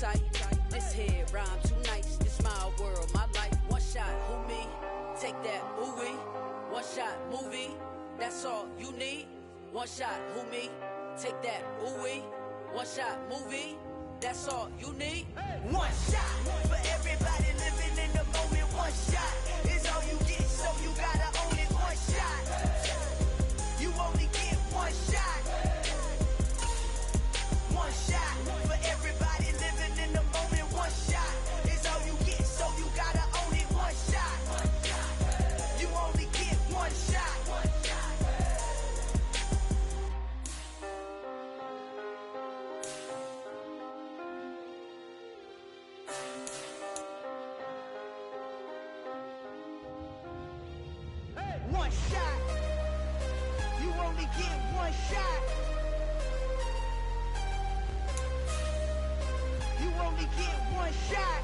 tight. This here rhyme too nice. This my world, my life. One shot, who me? Take that, ooh-wee. One shot, movie. That's all you need. One shot, who me? Take that, ooh-wee. One shot, movie. That's all you need. One shot for everybody living in the moment. One shot is all you get, so you gotta own it. One shot. You only get one shot. One shot for everybody living in the moment. One shot is all you get, so you gotta own it. One shot. You only get one shot. One shot. You only get one shot. You only get one shot.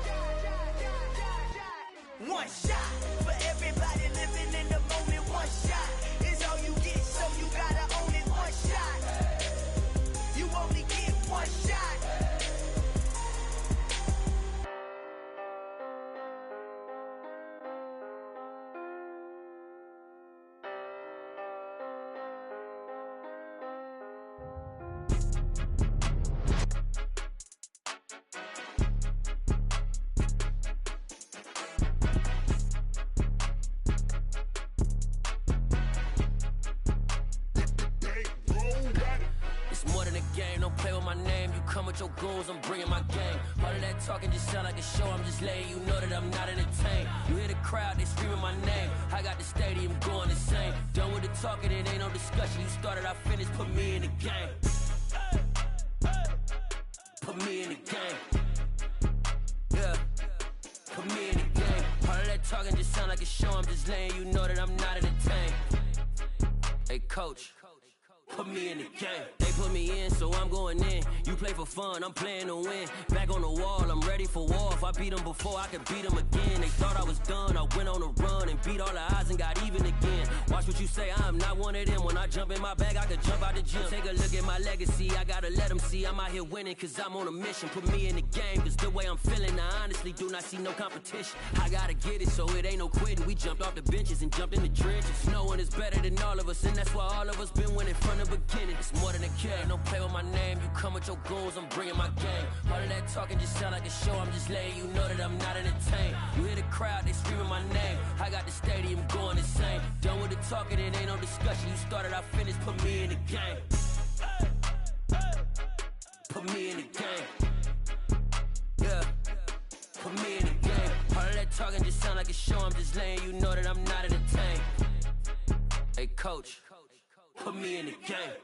One shot for everybody living in the moment. One shot is all you get, so you gotta own it. One shot. You only get one shot. Your goons, I'm bringing my gang. All of that talking just sound like a show. I'm just letting you know that I'm not entertained. You hear the crowd, they screaming my name. I got the stadium going insane. Done with the talking, it ain't no discussion. You started, I finished, put me in the game. Put me in the game. Yeah, put me in the game. All of that talking just sound like a show. I'm just letting you know that I'm not entertained. Hey, coach, put me in the game. They put me in, so I'm going in. You play for fun, I'm playing to win. Back on the wall, I'm ready for war. If I beat them before, I could beat them again. They thought I was done, I went on a run and beat all the odds and got even again. Watch what you say, I'm not one of them. When I jump in my bag, I could jump out the gym. Take a look at my legacy, I gotta let them see I'm out here winning, cause I'm on a mission. Put me in the game, cause the way I'm feeling, I honestly do not see no competition. I gotta get it, so it ain't no quitting. We jumped off the benches and jumped in the trenches. No one is better than all of us, and that's why all of us been winning from the beginning. It's more than a kid, don't play with my name. You come with your goons, I'm bringing my game. All of that talking just sound like a show. I'm just letting you know that I'm not entertained. You hear the crowd, they screaming my name. I got the stadium going insane. Done with the talking, it ain't no discussion. You started, I finished, put me in the game. Put me in the game. Yeah, put me in the game. All of that talking just sound like a show. I'm just letting you know that I'm not entertained. Hey, coach, put me in the game.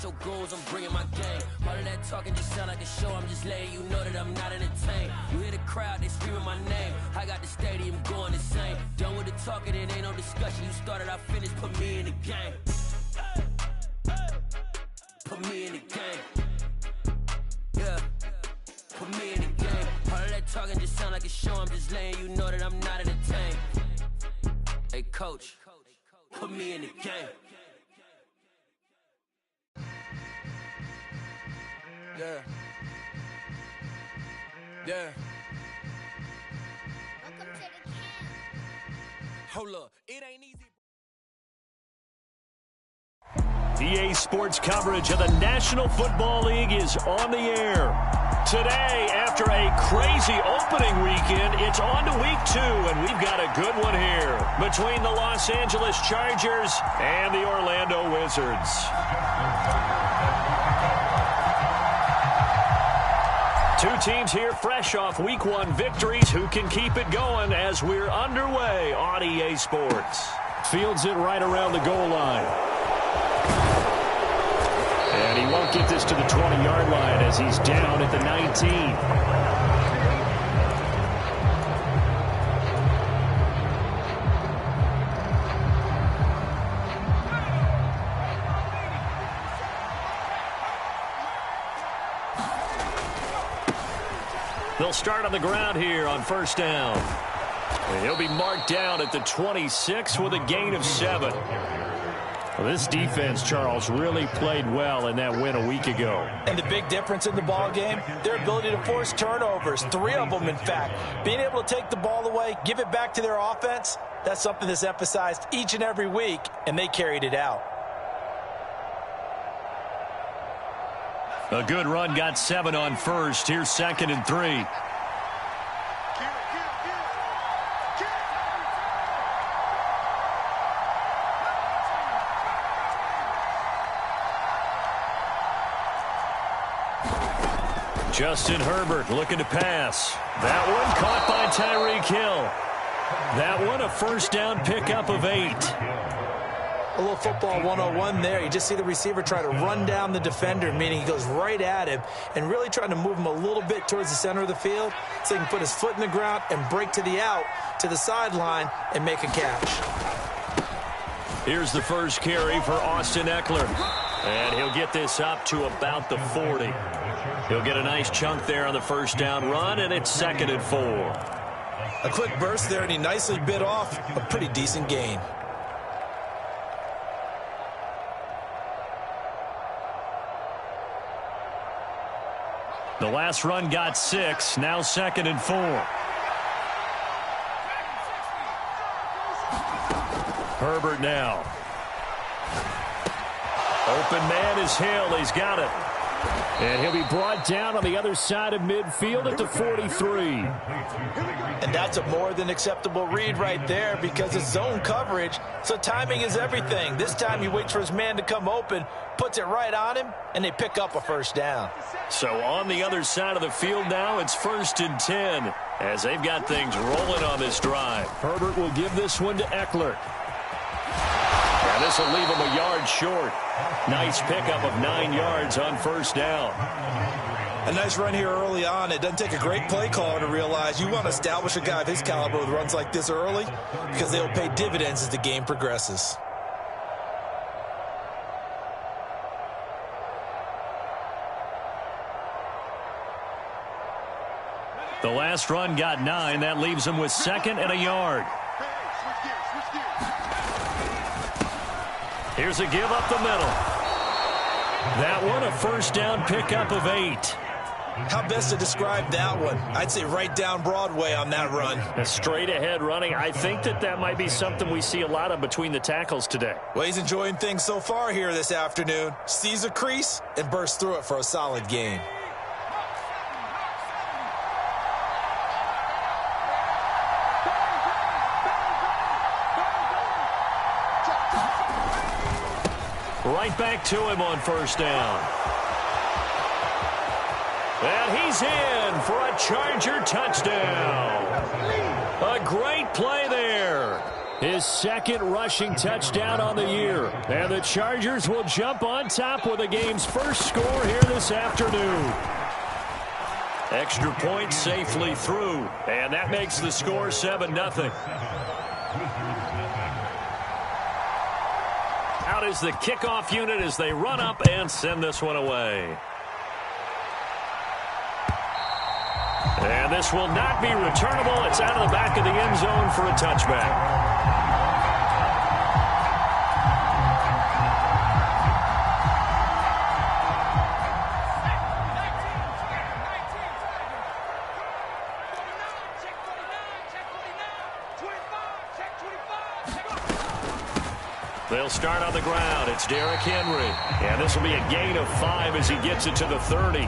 Your goals, I'm bringing my game. All of that talking just sound like a show. I'm just letting you know that I'm not entertained. You hear the crowd, they screaming my name. I got the stadium going insane. Done with the talking, it ain't no discussion. You started, I finished, put me in the game. Put me in the game. Yeah, put me in the game. All of that talking just sound like a show. I'm just letting you know that I'm not entertained. Hey, coach, put me in the game. Yeah. Yeah. Welcome to the camp. Hold up. It ain't easy. EA Sports coverage of the National Football League is on the air. Today, after a crazy opening weekend, it's on to week 2, and we've got a good one here between the Los Angeles Chargers and the Orlando Wizards. Two teams here fresh off Week 1 victories. Who can keep it going as we're underway on EA Sports? Fields it right around the goal line. And And he won't get this to the 20-yard line as he's down at the 19. They'll start on the ground here on first down. And he'll be marked down at the 26 with a gain of 7. Well, this defense, Charles, really played well in that win a week ago. And the big difference in the ball game, their ability to force turnovers, 3 of them, in fact. Being able to take the ball away, give it back to their offense, that's something that's emphasized each and every week, and they carried it out. A good run got 7 on first. Here's 2nd and 3. Justin Herbert looking to pass. That one caught by Tyreek Hill. That one a first down pickup of 8. A little football 101 there. You just see the receiver try to run down the defender, meaning he goes right at him and really trying to move him a little bit towards the center of the field so he can put his foot in the ground and break to the out, to the sideline, and make a catch. Here's the first carry for Austin Eckler. And he'll get this up to about the 40. He'll get a nice chunk there on the first down run, and it's 2nd and 4. A quick burst there, and he nicely bit off a pretty decent gain. The last run got 6, now 2nd and 4. Herbert now. Open man is Hill. He's got it. And he'll be brought down on the other side of midfield at the 43. And that's a more than acceptable read right there because it's zone coverage, so timing is everything. This time he waits for his man to come open, puts it right on him, and they pick up a first down. So on the other side of the field now, it's 1st and 10 as they've got things rolling on this drive. Herbert will give this one to Eckler. And this will leave him a yard short. Nice pickup of 9 yards on first down. A nice run here early on. It doesn't take a great play caller to realize you want to establish a guy of his caliber with runs like this early because they'll pay dividends as the game progresses. The last run got 9. That leaves him with 2nd and a yard. Here's a give up the middle. That one a first down pickup of 8. How best to describe that one? I'd say right down Broadway on that run. A straight ahead running. I think that might be something we see a lot of between the tackles today. Well, he's enjoying things so far here this afternoon. Sees a crease and bursts through it for a solid gain. Right back to him on first down. And he's in for a Charger touchdown. A great play there. His 2nd rushing touchdown on the year. And the Chargers will jump on top with the game's first score here this afternoon. Extra point safely through. And that makes the score 7-0. Out is the kickoff unit as they run up and send this one away. And this will not be returnable. It's out of the back of the end zone for a touchback. They'll start on the ground. It's Derrick Henry. And this will be a gain of 5 as he gets it to the 30.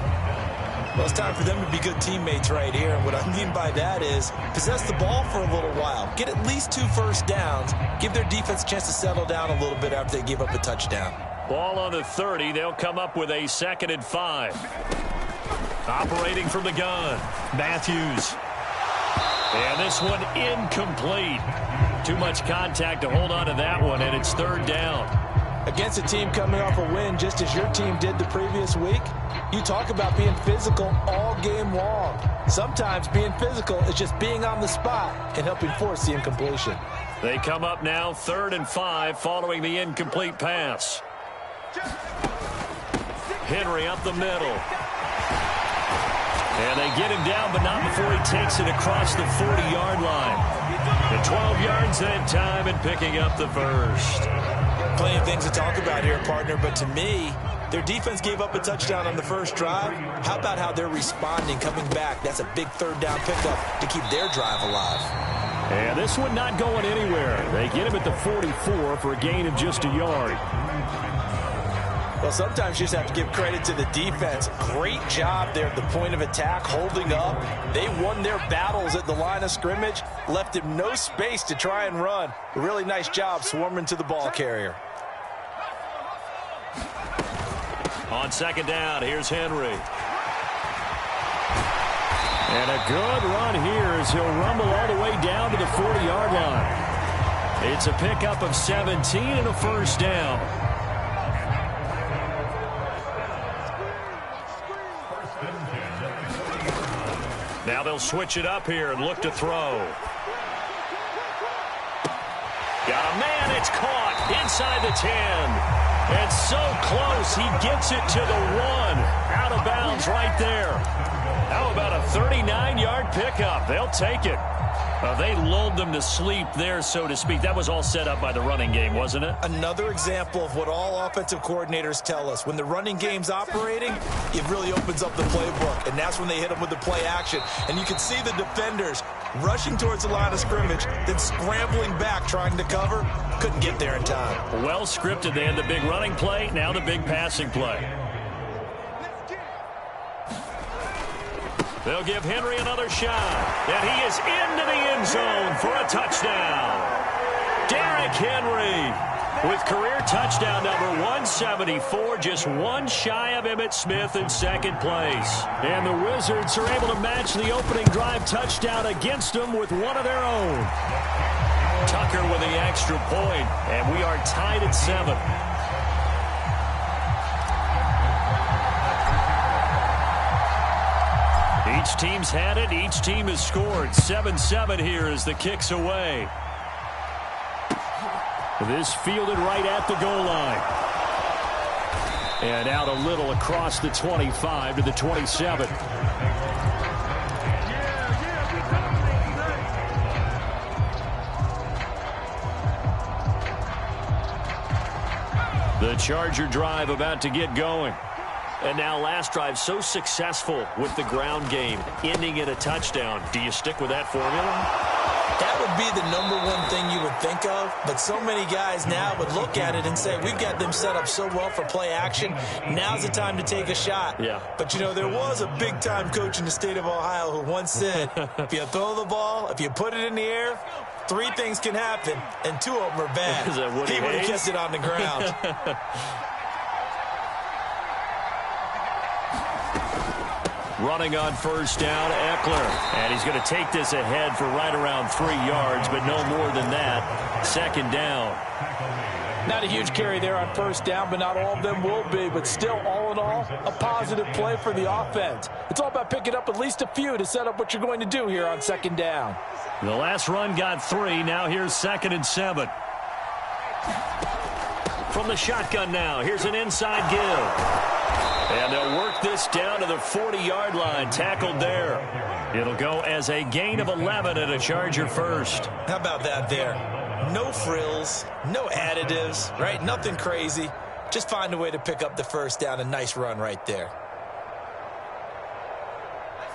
Well, it's time for them to be good teammates right here. And what I mean by that is possess the ball for a little while. Get at least 2 first downs. Give their defense a chance to settle down a little bit after they give up a touchdown. Ball on the 30. They'll come up with a 2nd and 5. Operating from the gun, Matthews. And this one incomplete. Too much contact to hold on to that one, and it's 3rd down. Against a team coming off a win just as your team did the previous week, you talk about being physical all game long. Sometimes being physical is just being on the spot and helping force the incompletion. They come up now 3rd and 5 following the incomplete pass. Henry up the middle. And they get him down, but not before he takes it across the 40-yard line. The 12 yards that time and picking up the first. Plenty of things to talk about here, partner, but to me, their defense gave up a touchdown on the first drive. How about how they're responding, coming back? That's a big 3rd down pickup to keep their drive alive. And this one not going anywhere. They get him at the 44 for a gain of just a yard. Well, sometimes you just have to give credit to the defense. Great job there at the point of attack, holding up. They won their battles at the line of scrimmage, left him no space to try and run. A really nice job swarming to the ball carrier. On 2nd down, here's Henry. And a good run here as he'll rumble all the way down to the 40-yard line. It's a pickup of 17 and a first down. Now they'll switch it up here and look to throw. Got a man, it's caught inside the 10. And so close, he gets it to the 1. Out of bounds right there. How about a 39-yard pickup? They'll take it. They lulled them to sleep there, so to speak. That was all set up by the running game, wasn't it? Another example of what all offensive coordinators tell us. When the running game's operating, it really opens up the playbook, and that's when they hit them with the play action. And you can see the defenders rushing towards the line of scrimmage, then scrambling back trying to cover. Couldn't get there in time. Well scripted. They had the big running play, now the big passing play. They'll give Henry another shot. And he is into the end zone for a touchdown. Derrick Henry with career touchdown number 174, just one shy of Emmitt Smith in second place. And the Wizards are able to match the opening drive touchdown against them with one of their own. Tucker with the extra point, and we are tied at 7. Each team's had it. Each team has scored. 7-7 here as the kick's away. This fielded right at the goal line. And out a little across the 25 to the 27. The Charger drive about to get going. And now last drive so successful with the ground game, ending in a touchdown. Do you stick with that formula? That would be the #1 thing you would think of, but so many guys now would look at it and say, we've got them set up so well for play action, now's the time to take a shot. Yeah. But, you know, there was a big-time coach in the state of Ohio who once said, if you throw the ball, if you put it in the air, 3 things can happen, and 2 of them are bad. Is that Woody he would have Hayes? kept it on the ground. Running on first down, Eckler. And he's going to take this ahead for right around 3 yards, but no more than that. 2nd down. Not a huge carry there on first down, but not all of them will be. But still, all in all, a positive play for the offense. It's all about picking up at least a few to set up what you're going to do here on 2nd down. The last run got 3. Now here's 2nd and 7. From the shotgun now, here's an inside give. And they'll work this down to the 40-yard line, tackled there. It'll go as a gain of 11 and a Charger first. How about that there? No frills, no additives, right? Nothing crazy. Just find a way to pick up the first down. A nice run right there.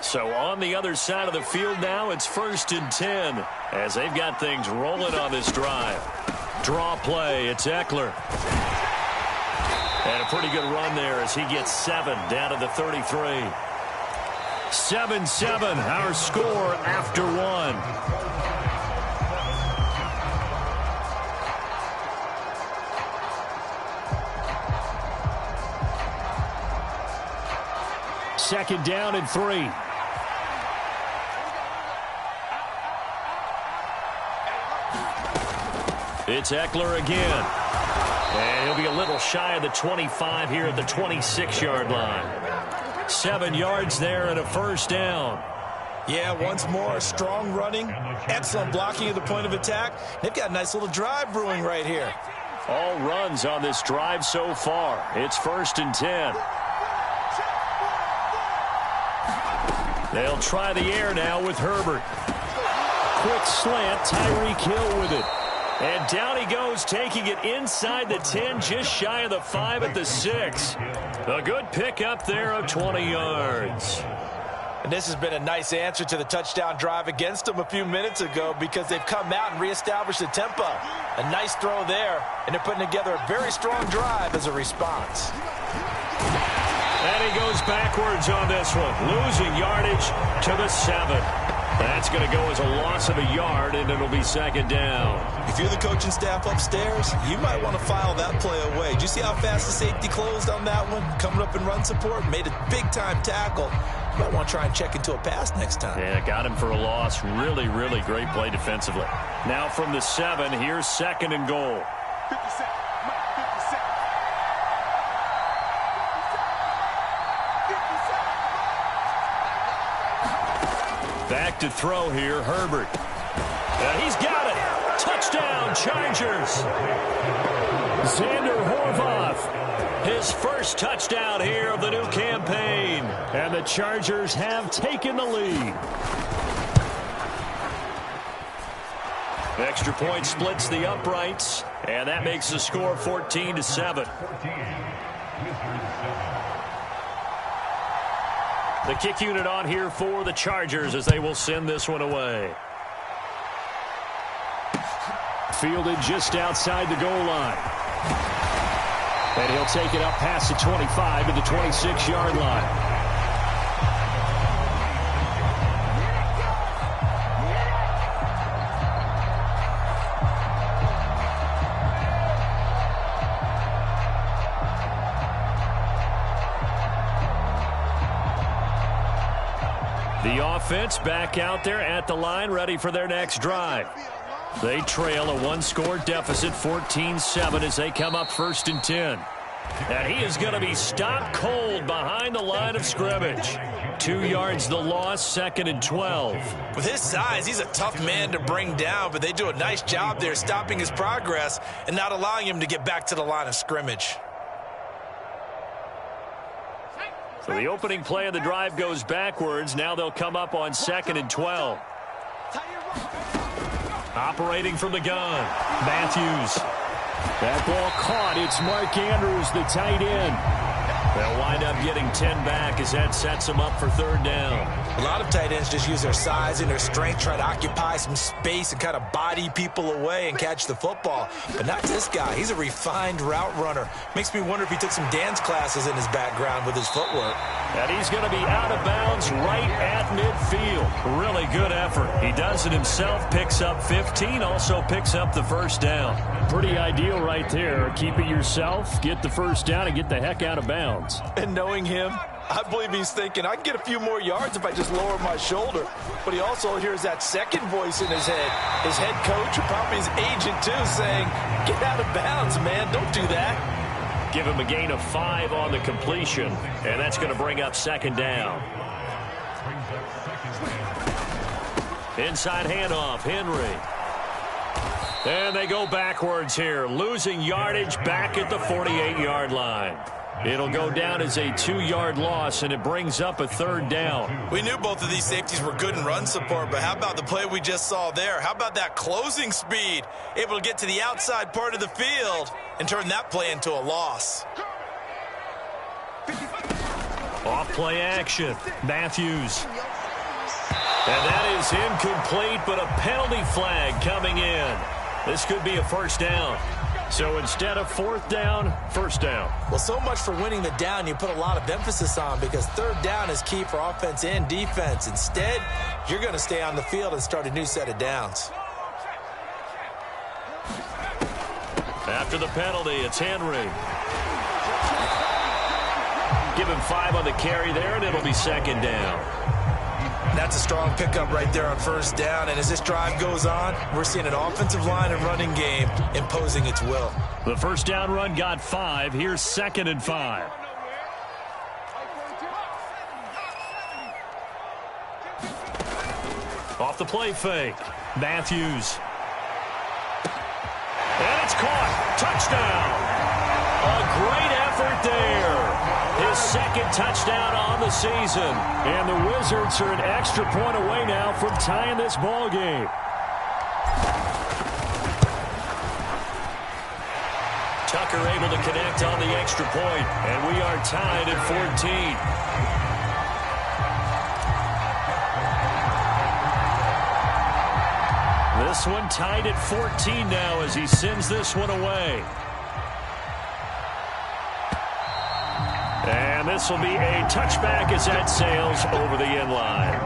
So on the other side of the field now, it's 1st and 10 as they've got things rolling on this drive. Draw play, it's Eckler. And a pretty good run there as he gets 7 down to the 33. 7-7, our score after 1. Second down and 3. It's Eckler again. And he'll be a little shy of the 25 here at the 26-yard line. 7 yards there and a first down. Yeah, once more, strong running, excellent blocking at the point of attack. They've got a nice little drive brewing right here. All runs on this drive so far. It's 1st and 10. They'll try the air now with Herbert. Quick slant, Tyreek Hill with it. And down he goes, taking it inside the 10, just shy of the 5 at the 6. A good pickup there of 20 yards. And this has been a nice answer to the touchdown drive against them a few minutes ago because they've come out and reestablished the tempo. A nice throw there, and they're putting together a very strong drive as a response. And he goes backwards on this one, losing yardage to the 7. That's going to go as a loss of a yard, and it'll be 2nd down. If you're the coaching staff upstairs, you might want to file that play away. Do you see how fast the safety closed on that one? Coming up in run support, made a big-time tackle. You might want to try and check into a pass next time. Yeah, got him for a loss. Really, really great play defensively. Now from the 7, here's 2nd and goal. 50 Back to throw here, Herbert. And he's got it. Touchdown, Chargers. Xander Horvath, his first touchdown here of the new campaign. And the Chargers have taken the lead. Extra point splits the uprights, and that makes the score 14-7. The kick unit on here for the Chargers as they will send this one away. Fielded just outside the goal line. And he'll take it up past the 25 to the 26-yard line. The offense back out there at the line, ready for their next drive. They trail a one-score deficit, 14-7, as they come up 1st and 10. And he is going to be stopped cold behind the line of scrimmage. 2 yards the loss, 2nd and 12. With his size, he's a tough man to bring down, but they do a nice job there stopping his progress and not allowing him to get back to the line of scrimmage. So the opening play of the drive goes backwards. Now they'll come up on 2nd and 12. Operating from the gun, Matthews. That ball caught. It's Mark Andrews, the tight end. They'll wind up getting 10 back as that sets them up for 3rd down. A lot of tight ends just use their size and their strength, try to occupy some space and kind of body people away and catch the football. But not this guy. He's a refined route runner. Makes me wonder if he took some dance classes in his background with his footwork. And he's going to be out of bounds right at midfield. Really good effort. He does it himself, picks up 15, also picks up the 1st down. Pretty ideal right there. Keep it yourself, get the 1st down, and get the heck out of bounds. And knowing him, I believe he's thinking, I can get a few more yards if I just lower my shoulder. But he also hears that second voice in his head. His head coach, or probably his agent too, saying, get out of bounds, man. Don't do that. Give him a gain of 5 on the completion, and that's going to bring up 2nd down. Inside handoff, Henry. And they go backwards here, losing yardage back at the 48-yard line. It'll go down as a 2-yard loss, and it brings up a 3rd down. We knew both of these safeties were good in run support, but how about the play we just saw there? How about that closing speed? Able to get to the outside part of the field and turn that play into a loss. Off play action, Matthews. And that is incomplete, but a penalty flag coming in. This could be a 1st down. So instead of 4th down, 1st down. Well, so much for winning the down you put a lot of emphasis on, because 3rd down is key for offense and defense. Instead, you're going to stay on the field and start a new set of downs. After the penalty, it's Henry. Give him 5 on the carry there, and it'll be 2nd down. That's a strong pickup right there on first down. And as this drive goes on, we're seeing an offensive line and running game imposing its will. The first down run got 5. Here's 2nd and 5. Off the play fake. Matthews. And it's caught. Touchdown. A great effort there. His 2nd touchdown on the season. And the Wizards are an extra point away now from tying this ball game. Tucker able to connect on the extra point. And we are tied at 14. This one tied at 14 now as he sends this one away. And this will be a touchback as that sails over the end line.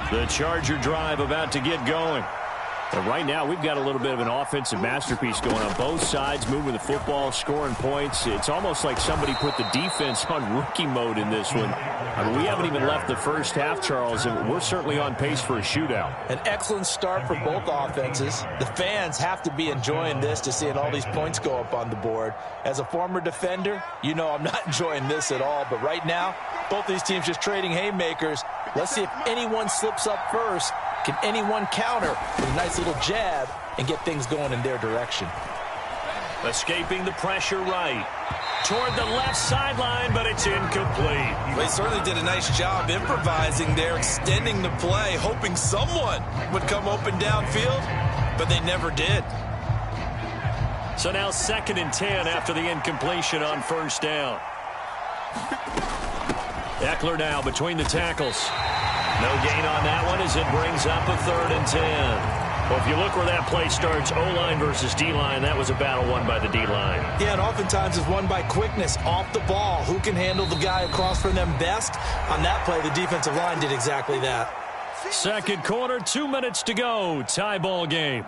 The Charger drive about to get going. But right now, we've got a little bit of an offensive masterpiece going on both sides, moving the football, scoring points. It's almost like somebody put the defense on rookie mode in this one. I mean, we haven't even left the first half, Charles, and we're certainly on pace for a shootout. An excellent start for both offenses. The fans have to be enjoying this, to seeing all these points go up on the board. As a former defender, you know I'm not enjoying this at all. But right now, both these teams just trading haymakers. Let's see if anyone slips up first. Can anyone counter with a nice little jab and get things going in their direction? Escaping the pressure right. Toward the left sideline, but it's incomplete. Well, he certainly did a nice job improvising there, extending the play, hoping someone would come open downfield, but they never did. So now 2nd and 10 after the incompletion on first down. Eckler now between the tackles. No gain on that one as it brings up a 3rd and 10. Well, if you look where that play starts, O-line versus D-line, that was a battle won by the D-line. Yeah, and oftentimes it's won by quickness off the ball. Who can handle the guy across from them best? On that play, the defensive line did exactly that. Second quarter, 2 minutes to go. Tie ball game.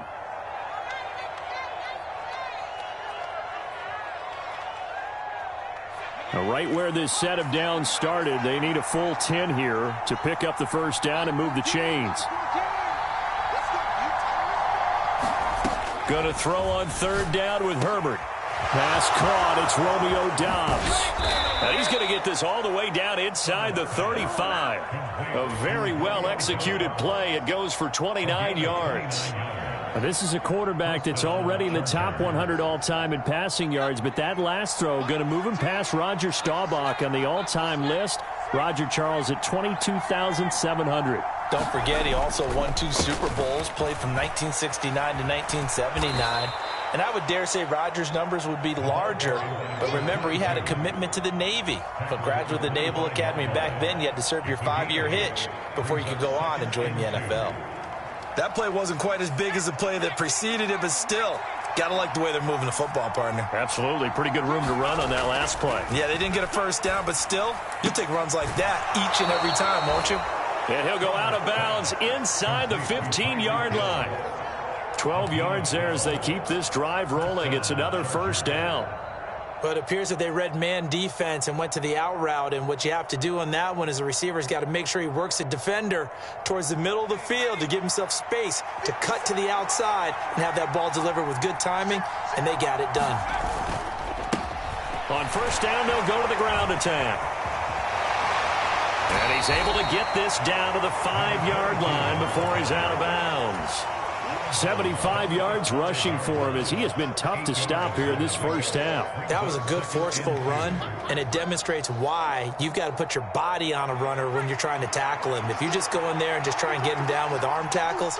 Right where this set of downs started, they need a full 10 here to pick up the first down and move the chains. Going to throw on 3rd down with Herbert. Pass caught. It's Romeo Doubs. And he's going to get this all the way down inside the 35. A very well-executed play. It goes for 29 yards. This is a quarterback that's already in the top 100 all-time in passing yards, but that last throw going to move him past Roger Staubach on the all-time list. Roger Charles at 22,700. Don't forget, he also won 2 Super Bowls, played from 1969 to 1979. And I would dare say Rodgers' numbers would be larger, but remember, he had a commitment to the Navy. A graduate of the Naval Academy. Back then, you had to serve your 5-year hitch before you could go on and join the NFL. That play wasn't quite as big as the play that preceded it, but still, got to like the way they're moving the football, partner. Absolutely. Pretty good room to run on that last play. Yeah, they didn't get a first down, but still, you'll take runs like that each and every time, won't you? And he'll go out of bounds inside the 15-yard line. 12 yards there as they keep this drive rolling. It's another first down. But it appears that they read man defense and went to the out route, and what you have to do on that one is the receiver's got to make sure he works the defender towards the middle of the field to give himself space to cut to the outside and have that ball delivered with good timing, and they got it done. On first down, they'll go to the ground attack. And he's able to get this down to the 5-yard line before he's out of bounds. 75 yards rushing for him as he has been tough to stop here in this first half. That was a good forceful run, and it demonstrates why you've got to put your body on a runner when you're trying to tackle him. If you just go in there and just try and get him down with arm tackles,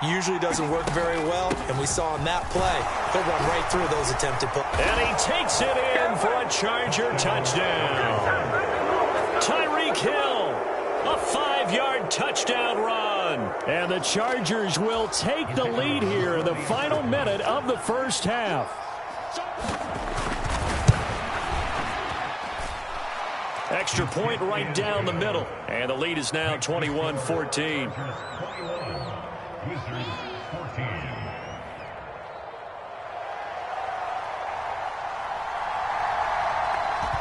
usually doesn't work very well, and we saw on that play, he'll run right through those attempted plays. And he takes it in for a Charger touchdown. Tyreek Hill, a 5-yard touchdown run. And the Chargers will take the lead here in the final minute of the first half. Extra point right down the middle. And the lead is now 21-14.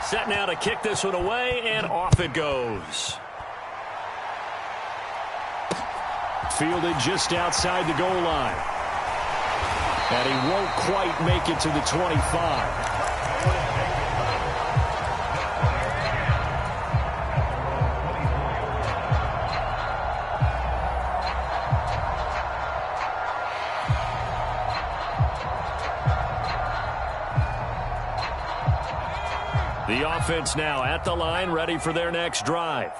Set now to kick this one away, and off it goes. Fielded just outside the goal line. And he won't quite make it to the 25. The offense now at the line, ready for their next drive.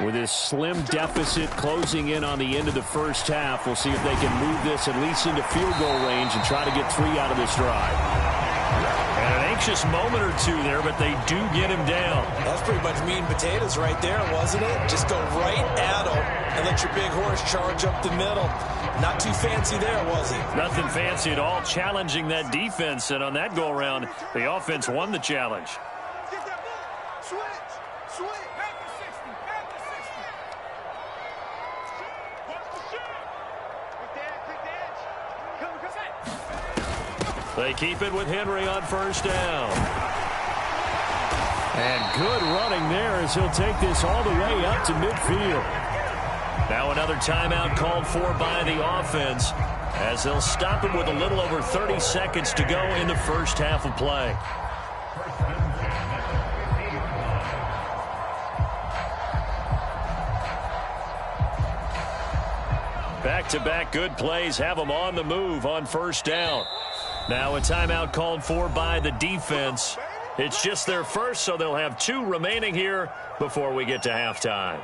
With this slim deficit closing in on the end of the first half, we'll see if they can move this at least into field goal range and try to get 3 out of this drive. And an anxious moment or two there, but they do get him down. That's pretty much meat and potatoes right there, wasn't it? Just go right at him and let your big horse charge up the middle. Not too fancy there, was he? Nothing fancy at all, challenging that defense. And on that go-around, the offense won the challenge. They keep it with Henry on first down. And good running there as he'll take this all the way up to midfield. Now another timeout called for by the offense as they'll stop him with a little over 30 seconds to go in the first half of play. Back-to-back good plays have them on the move on first down. Now a timeout called for by the defense. It's just their first, so they'll have 2 remaining here before we get to halftime.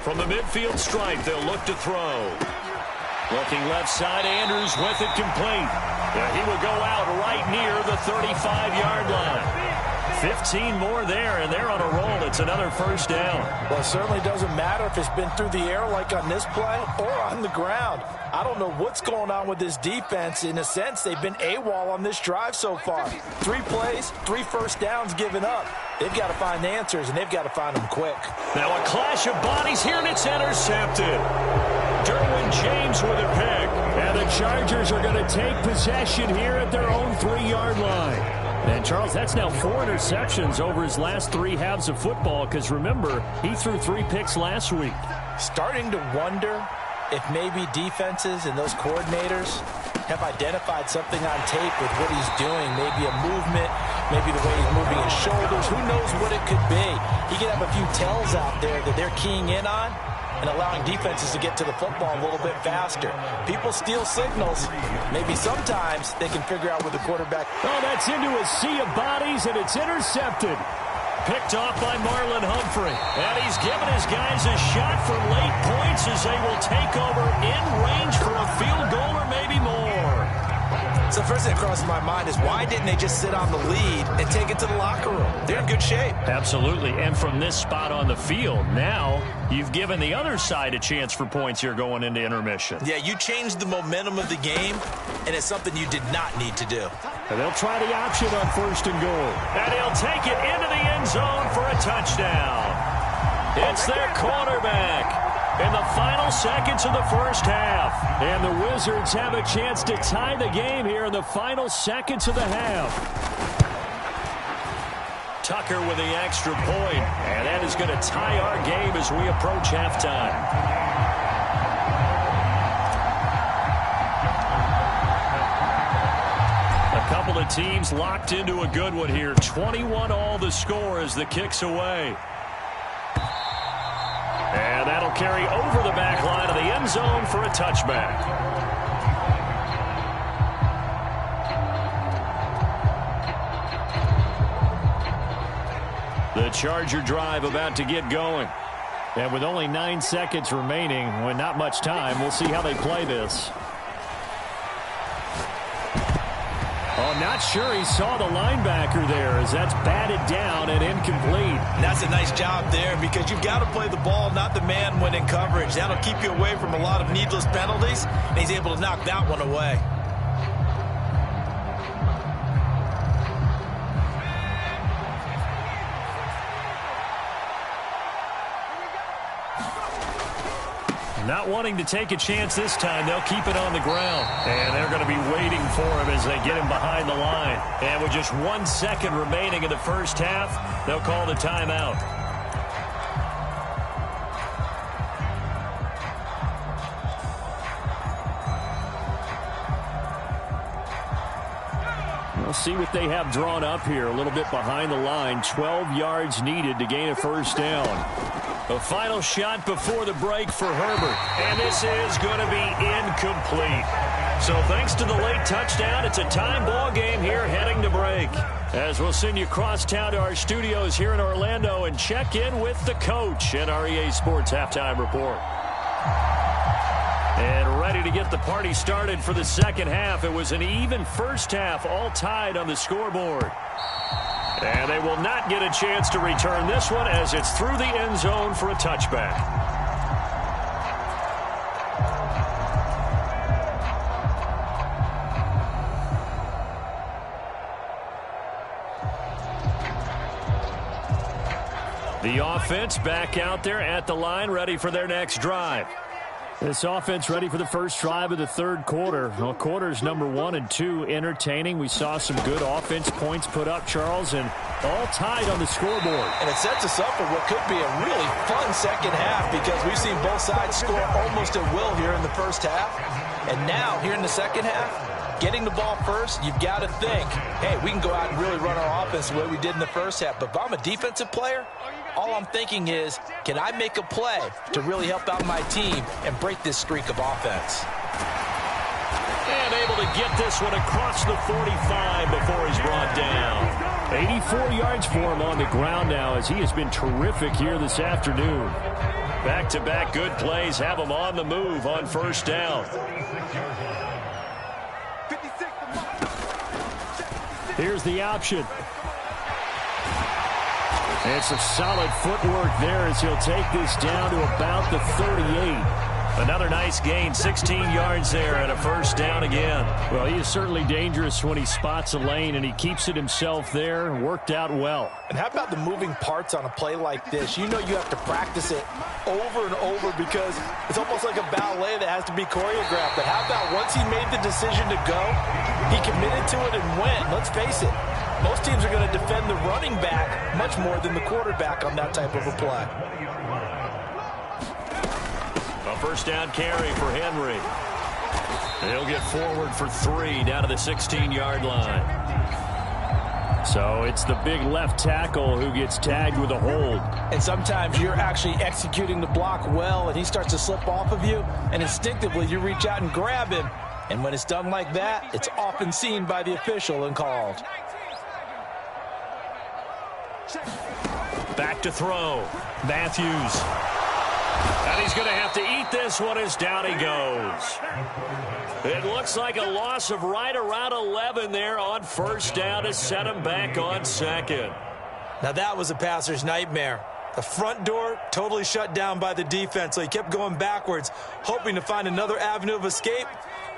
From the midfield stripe, they'll look to throw. Looking left side, Andrews with it complete. He will go out right near the 35-yard line. 15 more there, and they're on a roll. It's another first down. Well, it certainly doesn't matter if it's been through the air like on this play or on the ground. I don't know what's going on with this defense. In a sense, they've been AWOL on this drive so far. 3 plays, 3 first downs given up. They've got to find answers, and they've got to find them quick. Now a clash of bodies here, and it's intercepted. Derwin James with a pick. And the Chargers are going to take possession here at their own 3-yard line. And, Charles, that's now 4 interceptions over his last 3 halves of football because, remember, he threw 3 picks last week. Starting to wonder if maybe defenses and those coordinators have identified something on tape with what he's doing. Maybe a movement, maybe the way he's moving his shoulders. Who knows what it could be? He could have a few tells out there that they're keying in on and allowing defenses to get to the football a little bit faster. People steal signals. Maybe sometimes they can figure out where the quarterback... Oh, that's into a sea of bodies, and it's intercepted. Picked off by Marlon Humphrey. And he's given his guys a shot for late points as they will take over in range for a field goal or maybe more. So the first thing that crosses my mind is why didn't they just sit on the lead and take it to the locker room? They're in good shape. Absolutely. And from this spot on the field, now you've given the other side a chance for points here going into intermission. Yeah, you changed the momentum of the game, and it's something you did not need to do. And they'll try the option on first and goal. And he'll take it into the end zone for a touchdown. It's their quarterback in the final seconds of the first half. And the Wizards have a chance to tie the game here in the final seconds of the half. Tucker with the extra point, and that is going to tie our game as we approach halftime. A couple of teams locked into a good one here. 21-all the score as the kick's away. And that'll carry over the back line of the end zone for a touchback. The Charger drive about to get going. And with only 9 seconds remaining, with not much time, we'll see how they play this. Oh, not sure he saw the linebacker there as that's batted down and incomplete. And that's a nice job there because you've got to play the ball, not the man when in coverage. That'll keep you away from a lot of needless penalties, and he's able to knock that one away. Not wanting to take a chance this time, they'll keep it on the ground. And they're going to be waiting for him as they get him behind the line. And with just 1 second remaining in the first half, they'll call the timeout. We'll see what they have drawn up here. A little bit behind the line. 12 yards needed to gain a first down. A final shot before the break for Herbert. And this is going to be incomplete. So thanks to the late touchdown, it's a time ball game here heading to break. As we'll send you across town to our studios here in Orlando and check in with the coach in our EA Sports Halftime Report. And ready to get the party started for the second half. It was an even first half, all tied on the scoreboard. And they will not get a chance to return this one as it's through the end zone for a touchback. The offense back out there at the line, ready for their next drive. This offense ready for the first drive of the third quarter. Well, quarters number 1 and 2 entertaining. We saw some good offense points put up, Charles, and all tied on the scoreboard. And it sets us up for what could be a really fun second half because we've seen both sides score almost at will here in the first half. And now, here in the second half, getting the ball first, you've got to think, hey, we can go out and really run our offense the way we did in the first half. But if I'm a defensive player, all I'm thinking is, can I make a play to really help out my team and break this streak of offense? And able to get this one across the 45 before he's brought down. 84 yards for him on the ground now as he has been terrific here this afternoon. Back-to-back good plays have him on the move on first down. Here's the option. And some solid footwork there as he'll take this down to about the 38. Another nice gain, 16 yards there and a first down again. Well, he is certainly dangerous when he spots a lane, and he keeps it himself there. Worked out well. And how about the moving parts on a play like this? You know you have to practice it over and over because it's almost like a ballet that has to be choreographed. But how about once he made the decision to go, he committed to it and went. Let's face it, most teams are going to defend the running back much more than the quarterback on that type of a play. A first down carry for Henry. He'll get forward for 3 down to the 16-yard line. So it's the big left tackle who gets tagged with a hold. And sometimes you're actually executing the block well, and he starts to slip off of you, and instinctively you reach out and grab him. And when it's done like that, it's often seen by the official and called. Back to throw. Matthews. And he's going to have to eat this one as down he goes. It looks like a loss of right around 11 there on first down to set him back on second. Now that was a passer's nightmare. The front door totally shut down by the defense, so he kept going backwards, hoping to find another avenue of escape.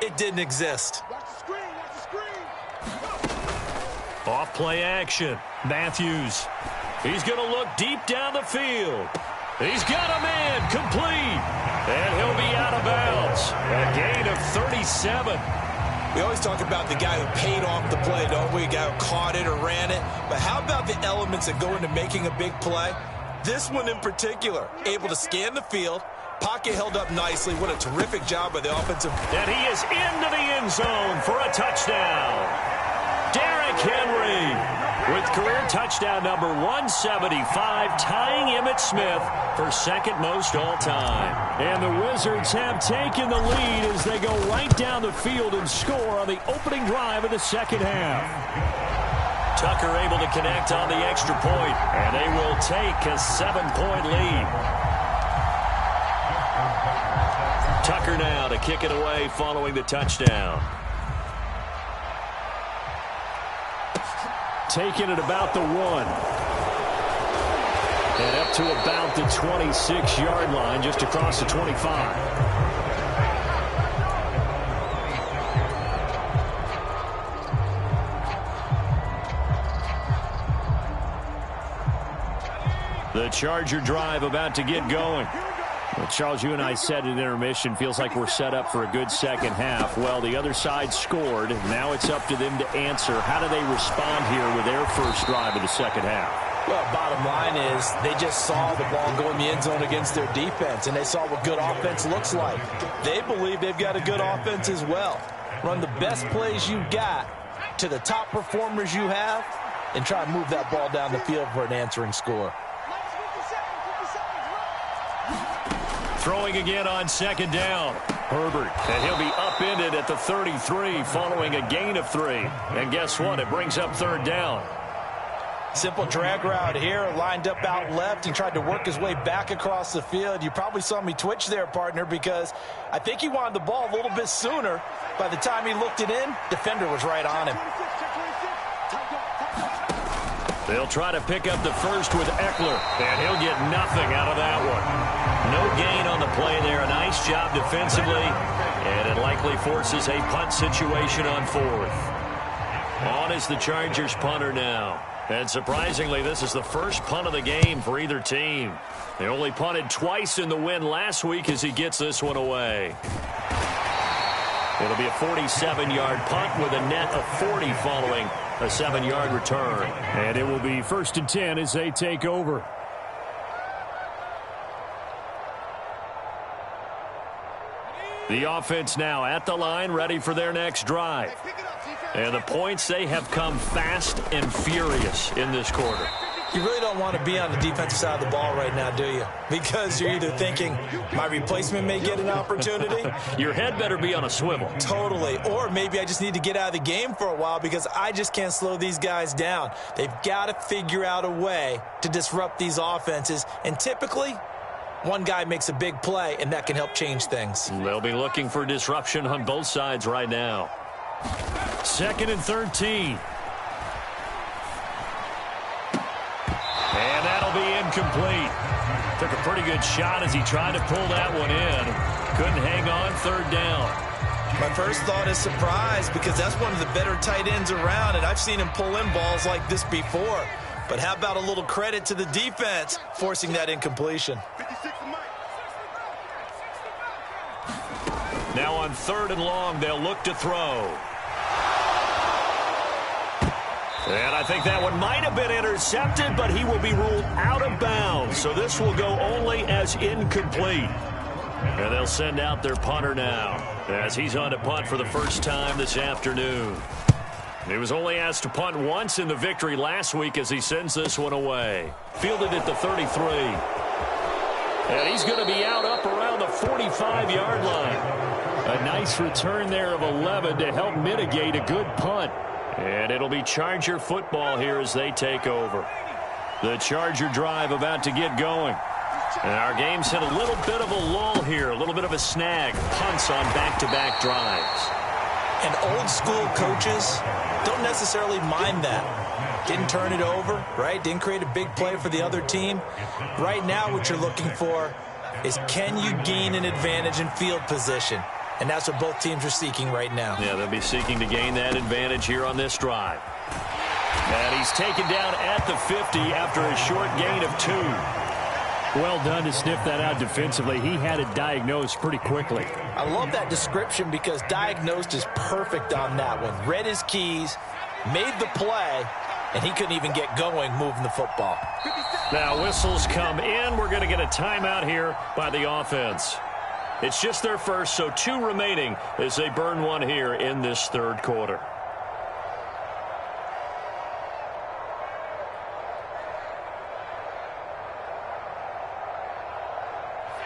It didn't exist. Off play action. Matthews. He's going to look deep down the field. He's got a man complete. And he'll be out of bounds. A gain of 37. We always talk about the guy who paid off the play, don't we? A guy who caught it or ran it. But how about the elements that go into making a big play? This one in particular, able to scan the field, pocket held up nicely. What a terrific job by the offensive. And he is into the end zone for a touchdown. Derrick Henry with career touchdown number 175, tying Emmitt Smith for second most all time. And the Wizards have taken the lead as they go right down the field and score on the opening drive of the second half. Tucker able to connect on the extra point, and they will take a 7-point lead. Tucker now to kick it away following the touchdown. taken at about the 1. And up to about the 26-yard line, just across the 25. The Charger drive about to get going. Well, Charles, you and I said at intermission, feels like we're set up for a good second half. Well, the other side scored. Now it's up to them to answer. How do they respond here with their first drive of the second half? Well, bottom line is they just saw the ball go in the end zone against their defense, and they saw what good offense looks like. They believe they've got a good offense as well. Run the best plays you got to the top performers you have and try to move that ball down the field for an answering score. Throwing again on second down. Herbert, and he'll be upended at the 33 following a gain of 3. And guess what? It brings up third down. Simple drag route here, lined up out left and tried to work his way back across the field. You probably saw me twitch there, partner, because I think he wanted the ball a little bit sooner. By the time he looked it in, defender was right on him. They'll try to pick up the first with Eckler, and he'll get nothing out of that one. No gain on the play there. A nice job defensively, and it likely forces a punt situation on 4th. On is the Chargers punter now. And surprisingly, this is the first punt of the game for either team. They only punted twice in the win last week as he gets this one away. It'll be a 47-yard punt with a net of 40 following a 7-yard return. And it will be 1st and 10 as they take over. The offense now at the line, ready for their next drive. And the points, they have come fast and furious in this quarter. You really don't want to be on the defensive side of the ball right now, do you? Because you're either thinking, my replacement may get an opportunity. Your head better be on a swivel. Totally. Or maybe I just need to get out of the game for a while because I just can't slow these guys down. They've got to figure out a way to disrupt these offenses. And typically, one guy makes a big play, and that can help change things. They'll be looking for disruption on both sides right now. 2nd and 13. And that'll be incomplete. Took a pretty good shot as he tried to pull that one in. Couldn't hang on, 3rd down. My first thought is surprise because that's one of the better tight ends around, and I've seen him pull in balls like this before. But how about a little credit to the defense forcing that incompletion? Now on 3rd and long, they'll look to throw. And I think that one might have been intercepted, but he will be ruled out of bounds. So this will go only as incomplete. And they'll send out their punter now as he's on to punt for the first time this afternoon. He was only asked to punt once in the victory last week as he sends this one away. Fielded at the 33. And he's going to be out up around the 45-yard line. A nice return there of 11 to help mitigate a good punt. And it'll be Charger football here as they take over. The Charger drive about to get going. And our game's hit a little bit of a lull here, a little bit of a snag. Punts on back-to-back drives. And old school coaches don't necessarily mind that. Didn't turn it over, right? Didn't create a big play for the other team. Right now what you're looking for is can you gain an advantage in field position? And that's what both teams are seeking right now. Yeah, they'll be seeking to gain that advantage here on this drive. And he's taken down at the 50 after a short gain of 2. Well done to sniff that out defensively. He had it diagnosed pretty quickly. I love that description because diagnosed is perfect on that one. Read his keys, made the play, and he couldn't even get going moving the football. Now whistles come in. We're going to get a timeout here by the offense. It's just their first, so 2 remaining as they burn one here in this 3rd quarter.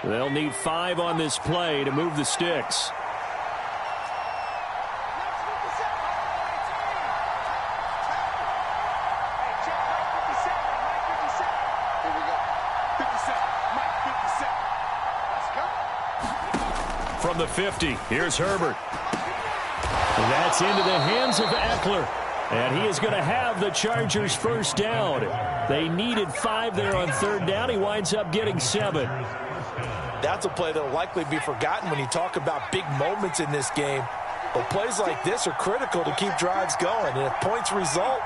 They'll need 5 on this play to move the sticks. From the 50, here's Herbert. And that's into the hands of Eckler. And he is going to have the Chargers first down. They needed 5 there on third down. He winds up getting 7. That's a play that will likely be forgotten when you talk about big moments in this game. But plays like this are critical to keep drives going. And if points result,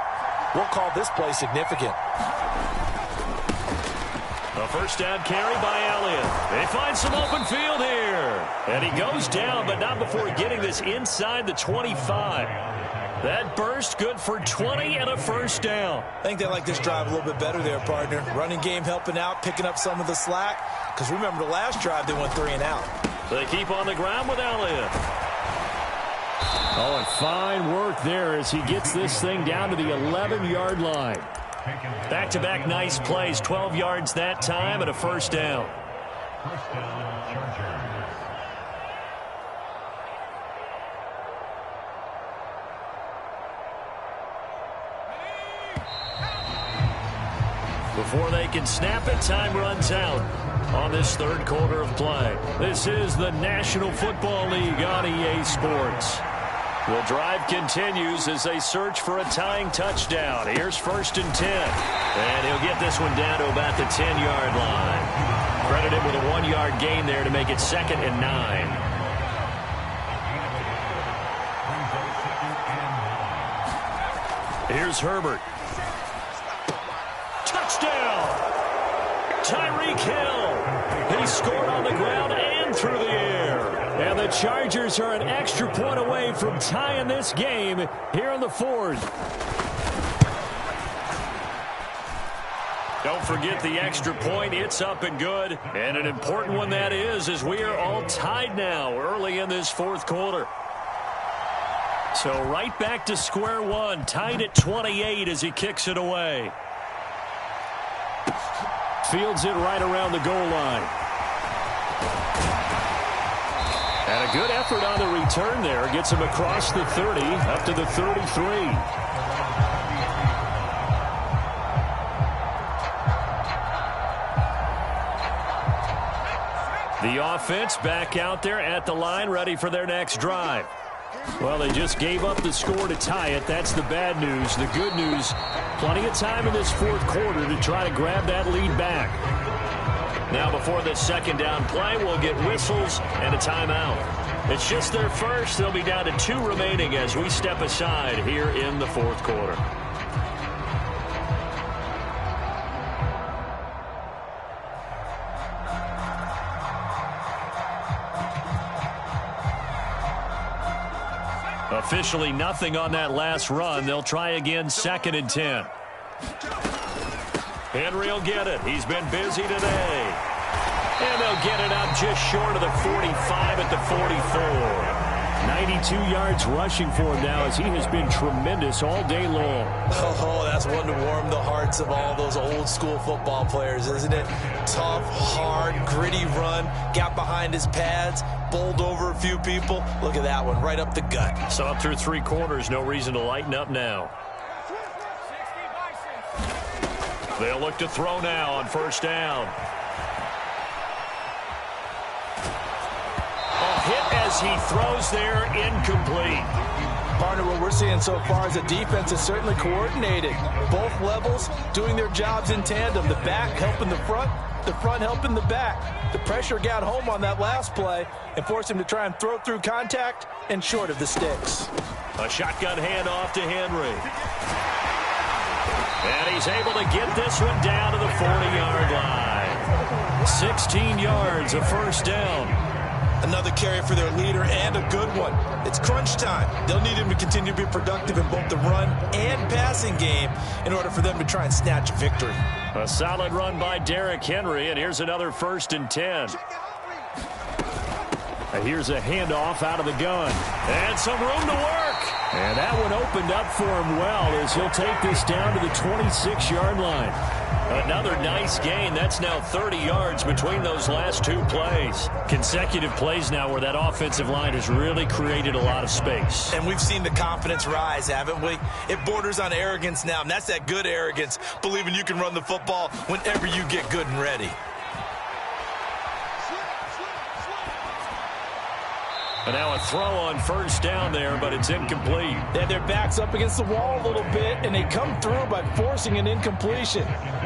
we'll call this play significant. A first down carry by Elliott. They find some open field here. And he goes down, but not before getting this inside the 25. That burst good for 20 and a first down. I think they like this drive a little bit better there, partner. Running game helping out, picking up some of the slack. Because remember, the last drive, they went 3 and out. They keep on the ground with Elliott. Oh, and fine work there as he gets this thing down to the 11-yard line. Back-to-back nice plays, 12 yards that time and a first down. First down, Chargers. Before they can snap it, time runs out on this third quarter of play. This is the National Football League on EA Sports. The drive continues as they search for a tying touchdown. Here's first and 10. And he'll get this one down to about the 10-yard line. Credited with a 1-yard gain there to make it 2nd and 9. Here's Herbert. Touchdown! Tyreek Hill. He scored on the ground and through the air. And the Chargers are an extra point away from tying this game here in the 4th. Don't forget the extra point. It's up and good. And an important one that is, as we are all tied now early in this 4th quarter. So right back to square one, tied at 28 as he kicks it away. Fields it right around the goal line. And a good effort on the return there. Gets him across the 30, up to the 33. The offense back out there at the line, ready for their next drive. Well, they just gave up the score to tie it. That's the bad news. The good news, plenty of time in this 4th quarter to try to grab that lead back. Now, before this second down play, we'll get whistles and a timeout. It's just their first. They'll be down to 2 remaining as we step aside here in the 4th quarter. Officially nothing on that last run. They'll try again, 2nd and 10. Henry will get it. He's been busy today. And they'll get it up just short of the 45 at the 44. 92 yards rushing for him now as he has been tremendous all day long. Oh, that's one to warm the hearts of all those old school football players, isn't it? Tough, hard, gritty run. Got behind his pads, bowled over a few people. Look at that one, right up the gut. So up through 3 quarters, no reason to lighten up now. They'll look to throw now on first down. A hit as he throws there, incomplete. Partner, what we're seeing so far is the defense is certainly coordinated. Both levels doing their jobs in tandem. The back helping the front helping the back. The pressure got home on that last play and forced him to try and throw through contact and short of the sticks. A shotgun handoff to Henry. And he's able to get this one down to the 40-yard line. 16 yards, a first down. Another carry for their leader and a good one. It's crunch time. They'll need him to continue to be productive in both the run and passing game in order for them to try and snatch a victory. A solid run by Derrick Henry, and here's another 1st and 10. Here's a handoff out of the gun. And some room to work. And that one opened up for him well as he'll take this down to the 26-yard line. Another nice gain. That's now 30 yards between those last 2 plays. Consecutive plays now where that offensive line has really created a lot of space. And we've seen the confidence rise, haven't we? It borders on arrogance now, and that's that good arrogance, believing you can run the football whenever you get good and ready. And now a throw on first down there, but it's incomplete. They had their backs up against the wall a little bit, and they come through by forcing an incompletion.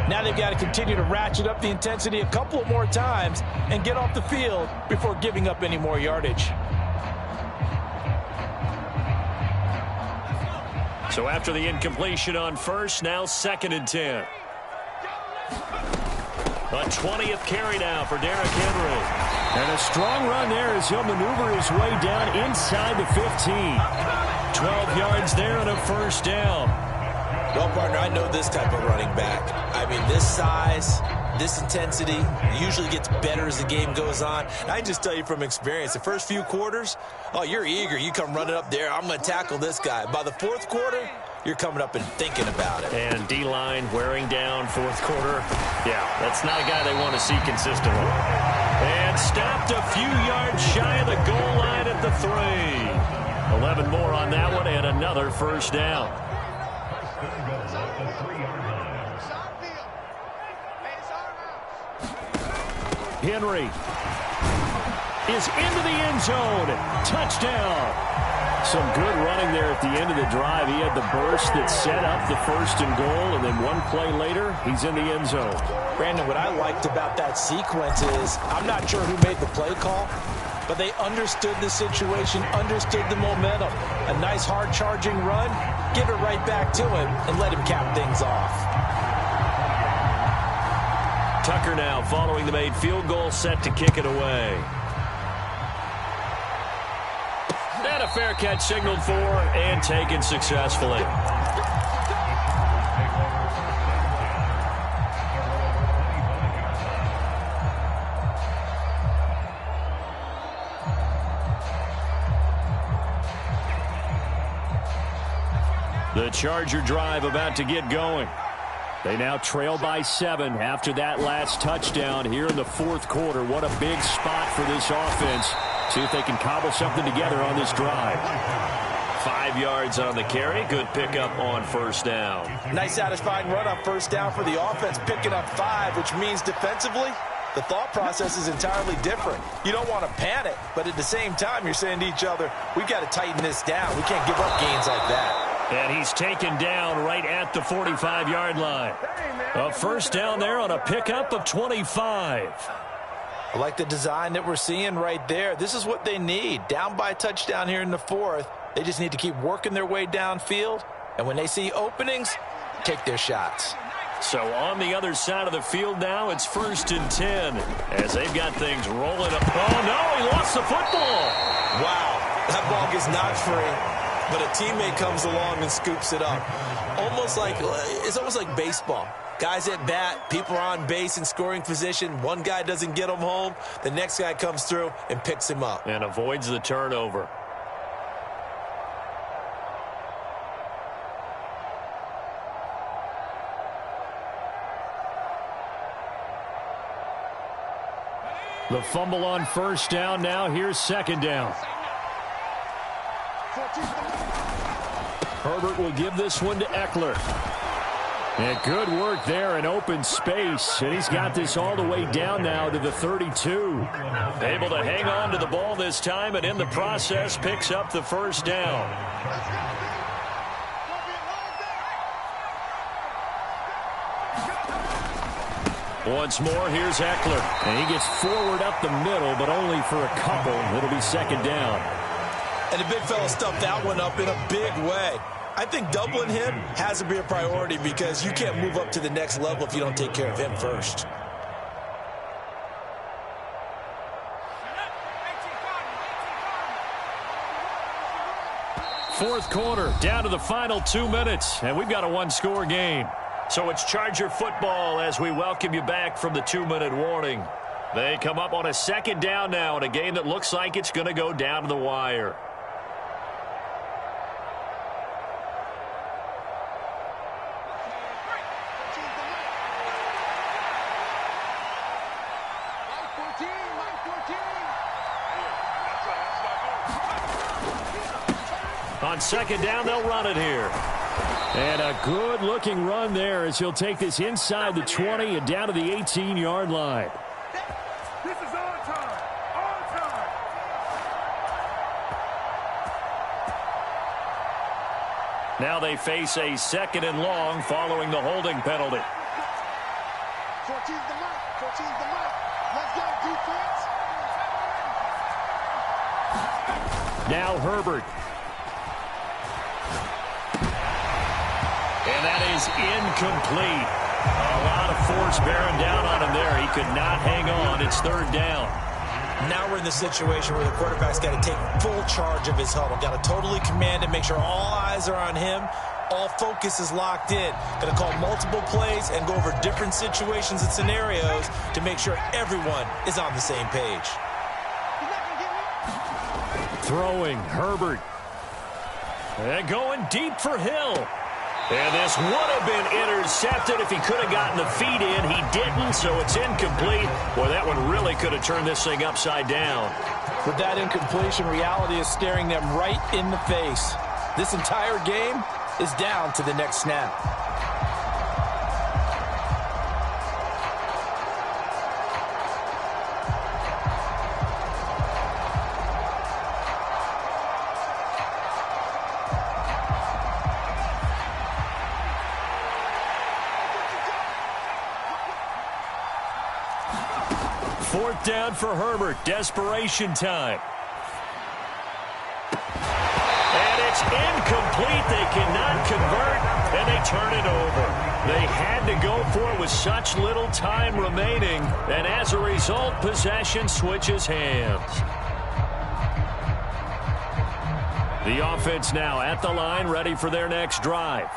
Now they've got to continue to ratchet up the intensity a couple of more times and get off the field before giving up any more yardage. So after the incompletion on first, now 2nd and 10. A 20th carry now for Derrick Henry. And a strong run there as he'll maneuver his way down inside the 15. 12 yards there and a first down. Well, partner, I know this type of running back. I mean, this size, this intensity usually gets better as the game goes on. And I can just tell you from experience, the first few quarters, oh, you're eager. You come running up there, I'm going to tackle this guy. By the 4th quarter, you're coming up and thinking about it. And D-line wearing down 4th quarter. Yeah, that's not a guy they want to see consistently. And stopped a few yards shy of the goal line at the 3. 11 more on that one and another first down. Henry is into the end zone. Touchdown. Some good running there at the end of the drive. He had the burst that set up the 1st and goal, and then one play later, he's in the end zone. Brandon, what I liked about that sequence is I'm not sure who made the play call, but they understood the situation, understood the momentum. A nice hard-charging run, give it right back to him, and let him cap things off. Tucker now following the made field goal, set to kick it away. And a fair catch signaled for and taken successfully. The Charger drive about to get going. They now trail by 7 after that last touchdown here in the 4th quarter. What a big spot for this offense. See if they can cobble something together on this drive. 5 yards on the carry. Good pickup on first down. Nice satisfying run on first down for the offense, picking up 5, which means defensively, the thought process is entirely different. You don't want to panic, but at the same time, you're saying to each other, we've got to tighten this down. We can't give up gains like that. And he's taken down right at the 45-yard line. A first down there on a pickup of 25. I like the design that we're seeing right there. This is what they need. Down by a touchdown here in the 4th. They just need to keep working their way downfield. And when they see openings, take their shots. So on the other side of the field now, it's 1st and 10 as they've got things rolling up. Oh, no, he lost the football. Wow, that ball gets knocked free. But a teammate comes along and scoops it up. It's almost like baseball. Guys at bat, people are on base in scoring position. One guy doesn't get him home. The next guy comes through and picks him up. And avoids the turnover. The fumble on first down now. Here's 2nd down. Herbert will give this one to Eckler. And good work there in open space. And he's got this all the way down now to the 32. Able to hang on to the ball this time, and in the process picks up the first down. Once more, here's Eckler. And he gets forward up the middle, but only for a couple. It'll be 2nd down. And the big fella stuffed that one up in a big way. I think doubling him has to be a priority because you can't move up to the next level if you don't take care of him first. Fourth quarter, down to the final 2 minutes, and we've got a one-score game. So it's Charger football as we welcome you back from the 2-minute warning. They come up on a 2nd down now in a game that looks like it's going to go down to the wire. On 2nd down, they'll run it here. And a good-looking run there as he'll take this inside the 20 and down to the 18-yard line. This is our time. Our time. Now they face a 2nd and long following the holding penalty. 14's the mark. 14's the mark. Let's go, defense. Now Herbert. And that is incomplete. A lot of force bearing down on him there. He could not hang on. It's 3rd down. Now we're in the situation where the quarterback's got to take full charge of his huddle. Got to totally command it, make sure all eyes are on him. All focus is locked in. Going to call multiple plays and go over different situations and scenarios to make sure everyone is on the same page. Throwing, Herbert. And going deep for Hill. And this would have been intercepted if he could have gotten the feet in. He didn't, so it's incomplete. Boy, that one really could have turned this thing upside down. With that incompletion, reality is staring them right in the face. This entire game is down to the next snap. Fourth down for Herbert. Desperation time. And it's incomplete. They cannot convert, and they turn it over. They had to go for it with such little time remaining, and as a result, possession switches hands. The offense now at the line, ready for their next drive.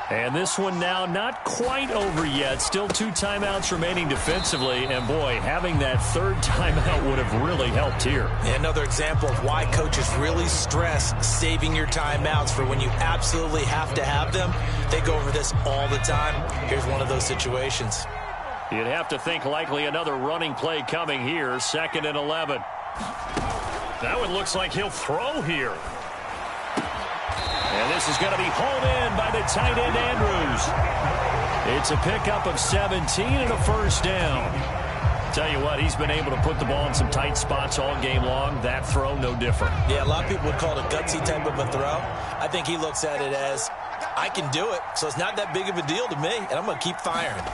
And this one now not quite over yet. Still 2 timeouts remaining defensively. And, boy, having that 3rd timeout would have really helped here. Another example of why coaches really stress saving your timeouts for when you absolutely have to have them. They go over this all the time. Here's one of those situations. You'd have to think likely another running play coming here. 2nd and 11. That one looks like he'll throw here. And this is going to be hauled in by the tight end, Andrews. It's a pickup of 17 and a 1st down. Tell you what, he's been able to put the ball in some tight spots all game long. That throw, no different. Yeah, a lot of people would call it a gutsy type of a throw. I think he looks at it as, I can do it, so it's not that big of a deal to me, and I'm going to keep firing.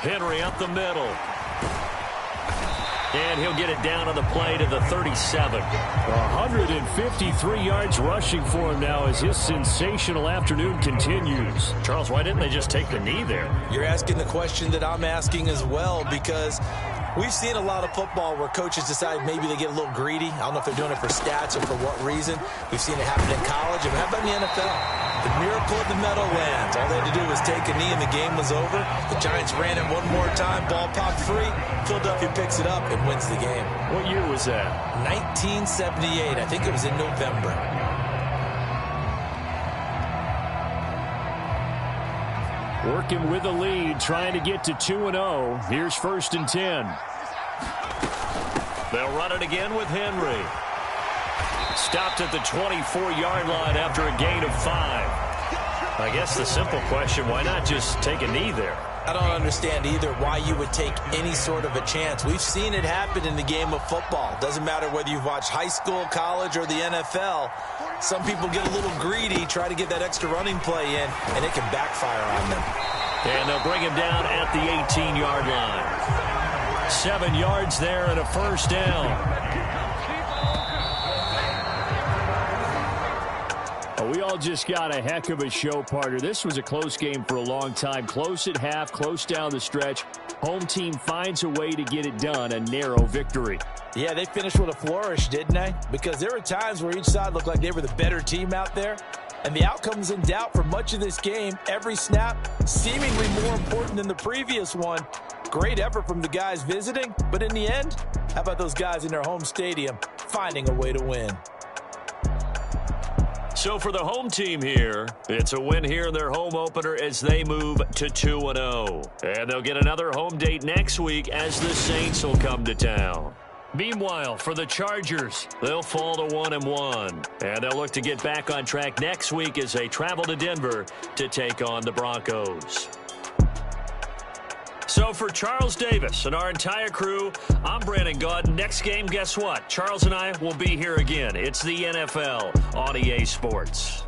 Henry up the middle. And he'll get it down on the play to the 37. 153 yards rushing for him now as his sensational afternoon continues. Charles, why didn't they just take the knee there? You're asking the question that I'm asking as well, because we've seen a lot of football where coaches decide maybe they get a little greedy. I don't know if they're doing it for stats or for what reason. We've seen it happen in college. And how about in the NFL? The miracle of the Meadowlands. All they had to do was take a knee and the game was over. The Giants ran it one more time. Ball popped free. Philadelphia picks it up and wins the game. What year was that? 1978. I think it was in November. Working with the lead, trying to get to 2-0. Here's 1st and 10. They'll run it again with Henry. Stopped at the 24-yard line after a gain of 5. I guess the simple question, why not just take a knee there? I don't understand either why you would take any sort of a chance. We've seen it happen in the game of football. Doesn't matter whether you've watched high school, college, or the NFL. Some people get a little greedy, try to get that extra running play in, and it can backfire on them. And they'll bring him down at the 18-yard line. 7 yards there and a 1st down. We all just got a heck of a show, partner. This was a close game for a long time. Close at half, close down the stretch. Home team finds a way to get it done, a narrow victory. Yeah, they finished with a flourish, didn't they? Because there were times where each side looked like they were the better team out there. And the outcome's in doubt for much of this game. Every snap seemingly more important than the previous one. Great effort from the guys visiting. But in the end, how about those guys in their home stadium finding a way to win? So for the home team here, it's a win here in their home opener as they move to 2-0. And they'll get another home date next week as the Saints will come to town. Meanwhile, for the Chargers, they'll fall to 1-1. And they'll look to get back on track next week as they travel to Denver to take on the Broncos. So for Charles Davis and our entire crew, I'm Brandon Gaudin. Next game, guess what? Charles and I will be here again. It's the NFL on EA Sports.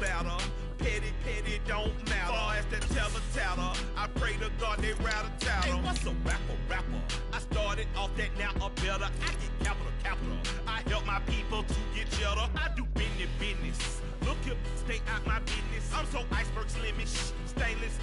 splatter. Petty, don't matter. Far as that tatter, I pray to God they rat-a-tatter. Hey, what's a rapper? I started off that, now a better. I get capital. I help my people to get cheddar. I do business. Look here, stay out my business. I'm so iceberg slimish, stainless.